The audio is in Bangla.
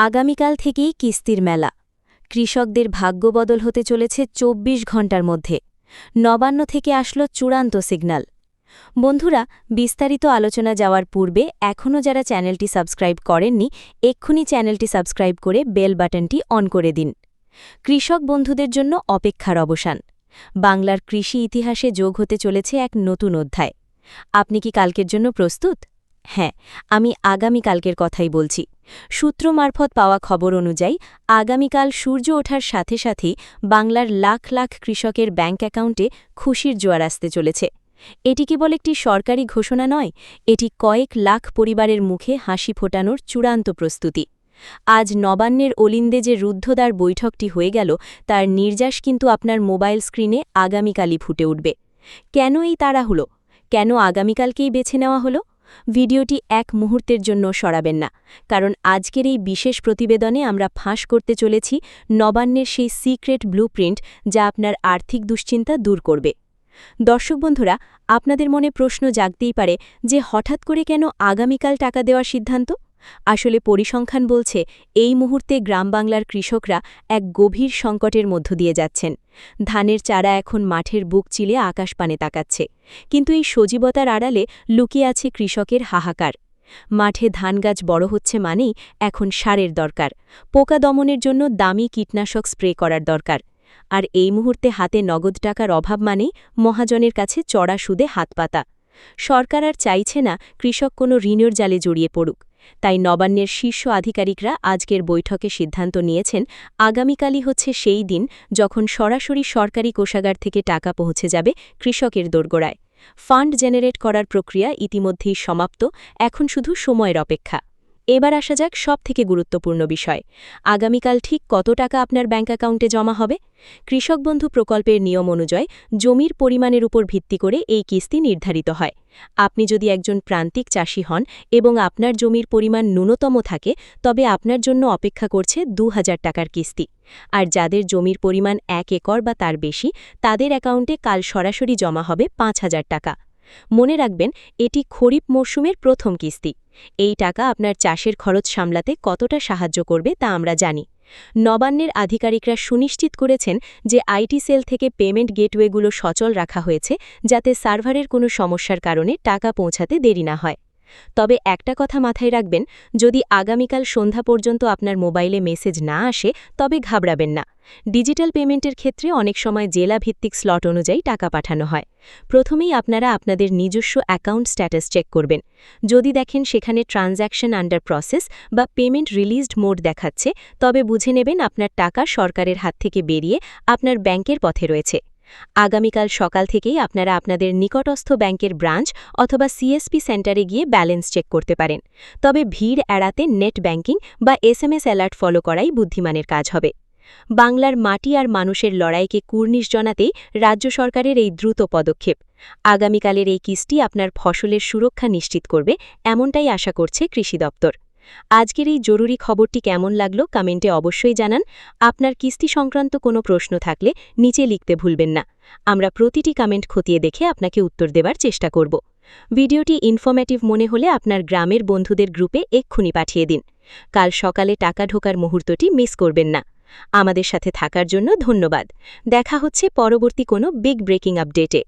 আগামীকাল থেকেই কিস্তির মেলা। কৃষকদের ভাগ্য বদল হতে চলেছে ২৪ ঘণ্টার মধ্যে। নবান্ন থেকে আসলো চূড়ান্ত সিগন্যাল। বন্ধুরা, বিস্তারিত আলোচনা যাওয়ার পূর্বে এখনও যারা চ্যানেলটি সাবস্ক্রাইব করেননি, এক্ষুনি চ্যানেলটি সাবস্ক্রাইব করে বেল বাটনটি অন করে দিন। কৃষক বন্ধুদের জন্য অপেক্ষার অবসান। বাংলার কৃষি ইতিহাসে যোগ হতে চলেছে এক নতুন অধ্যায়। আপনি কি কালকের জন্য প্রস্তুত? হ্যাঁ, আমি আগামীকালকের কথাই বলছি। সূত্র মারফত পাওয়া খবর অনুযায়ী আগামীকাল সূর্য ওঠার সাথে সাথেই বাংলার লাখ লাখ কৃষকের ব্যাংক অ্যাকাউন্টে খুশির জোয়ার আসতে চলেছে। এটি কেবল একটি সরকারি ঘোষণা নয়, এটি কয়েক লাখ পরিবারের মুখে হাসি ফোটানোর চূড়ান্ত প্রস্তুতি। আজ নবান্নের অলিন্দে যে রুদ্ধদ্বার বৈঠকটি হয়ে গেল, তার নির্যাস কিন্তু আপনার মোবাইল স্ক্রিনে আগামীকালই ফুটে উঠবে। কেন এই তাড়াহুড়ো? কেন আগামীকালকেই বেছে নেওয়া হলো? ভিডিওটি এক মুহূর্তের জন্য সরাবেন না, কারণ আজকের এই বিশেষ প্রতিবেদনে আমরা ফাঁস করতে চলেছি নবান্নের সেই সিক্রেট ব্লুপ্রিন্ট, যা আপনার আর্থিক দুশ্চিন্তা দূর করবে। দর্শক বন্ধুরা, আপনাদের মনে প্রশ্ন জাগতেই পারে যে হঠাৎ করে কেন আগামীকাল টাকা দেওয়ার সিদ্ধান্ত? আসলে পরিসংখ্যান বলছে এই মুহূর্তে গ্রাম বাংলার কৃষকরা এক গভীর সংকটের মধ্য দিয়ে যাচ্ছেন। ধানের চারা এখন মাঠের বুক চিলে আকাশপানে তাকাচ্ছে, কিন্তু এই সজীবতার আড়ালে লুকিয়ে আছে কৃষকের হাহাকার। মাঠে ধান গাছ বড় হচ্ছে মানেই এখন সারের দরকার, পোকা দমনের জন্য দামি কীটনাশক স্প্রে করার দরকার। আর এই মুহূর্তে হাতে নগদ টাকার অভাব মানেই মহাজনের কাছে চড়া সুদে হাত পাতা। সরকার আর চাইছে না কৃষক কোনো ঋণের জালে জড়িয়ে পড়ুক। তাই নবান্নের শীর্ষ আধিকারিকরা আজকের বৈঠকে সিদ্ধান্ত নিয়েছেন, আগামীকালই হচ্ছে সেই দিন যখন সরাসরি সরকারি কোষাগার থেকে টাকা পৌঁছে যাবে কৃষকের দোরগোড়ায়। ফান্ড জেনারেট করার প্রক্রিয়া ইতিমধ্যেই সমাপ্ত, এখন শুধু সময়ের অপেক্ষা। এবার আসা যাক সবথেকে গুরুত্বপূর্ণ বিষয়। আগামীকাল ঠিক কত টাকা আপনার ব্যাংক অ্যাকাউন্টে জমা হবে? কৃষক বন্ধু প্রকল্পের নিয়ম অনুযায়ী জমির পরিমাণের উপর ভিত্তি করে এই কিস্তি নির্ধারিত হয়। আপনি যদি একজন প্রান্তিক চাষি হন এবং আপনার জমির পরিমাণ ন্যূনতম থাকে, তবে আপনার জন্য অপেক্ষা করছে ২,০০০ টাকার কিস্তি। আর যাদের জমির পরিমাণ ১ একর বা তার বেশি, তাদের অ্যাকাউন্টে কাল সরাসরি জমা হবে ৫,০০০ টাকা। মনে রাখবেন, এটি খরিফ মরশুমের প্রথম কিস্তি। এই টাকা আপনার চাষের খরচ সামলাতে কতটা সাহায্য করবে তা আমরা জানি। নবান্নের আধিকারিকরা সুনিশ্চিত করেছেন যে আইটি সেল থেকে পেমেন্ট গেটওয়েগুলো সচল রাখা হয়েছে, যাতে সার্ভারের কোনো সমস্যার কারণে টাকা পৌঁছাতে দেরি না হয়। তবে একটা কথা মাথায় রাখবেন, যদি আগামীকাল সন্ধ্যা পর্যন্ত আপনার মোবাইলে মেসেজ না আসে, তবে ঘাবড়াবেন না। ডিজিটাল পেমেন্টের ক্ষেত্রে অনেক সময় জেলা ভিত্তিক স্লট অনুযায়ী টাকা পাঠানো হয়। প্রথমেই আপনারা আপনাদের নিজস্ব অ্যাকাউন্ট স্ট্যাটাস চেক করবেন। যদি দেখেন সেখানে ট্রানজ্যাকশন আন্ডার প্রসেস বা পেমেন্ট রিলিজড মোড দেখাচ্ছে, তবে বুঝে নেবেন আপনার টাকা সরকারের হাত থেকে বেরিয়ে আপনার ব্যাংকের পথে রয়েছে। আগামীকাল সকাল থেকেই আপনারা আপনাদের নিকটস্থ ব্যাংকের ব্রাঞ্চ অথবা সিএসপি সেন্টারে গিয়ে ব্যালেন্স চেক করতে পারেন। তবে ভিড় এড়াতে নেট ব্যাংকিং বা এসএমএস অ্যালার্ট ফলো করাই বুদ্ধিমানের কাজ হবে। বাংলার মাটি আর মানুষের লড়াইকে কুর্নিশ জানাতেই রাজ্য সরকারের এই দ্রুত পদক্ষেপ। আগামীকালের এই কিস্তি আপনার ফসলের সুরক্ষা নিশ্চিত করবে, এমনটাই আশা করছে কৃষি দপ্তর। আজকের এই জরুরি খবরটি কেমন লাগলো কমেন্টে অবশ্যই জানান। আপনার কিস্তি সংক্রান্ত কোনো প্রশ্ন থাকলে নিচে লিখতে ভুলবেন না। আমরা প্রতিটি কমেন্ট খতিয়ে দেখে আপনাকে উত্তর দেওয়ার চেষ্টা করব। ভিডিওটি ইনফরমেটিভ মনে হলে আপনার গ্রামের বন্ধুদের গ্রুপে এক্ষুনি পাঠিয়ে দিন। কাল সকালে টাকা ঢোকার মুহূর্তটি মিস করবেন না। আমাদের সাথে থাকার জন্য ধন্যবাদ। দেখা হচ্ছে পরবর্তী কোনো বিগ ব্রেকিং আপডেটে।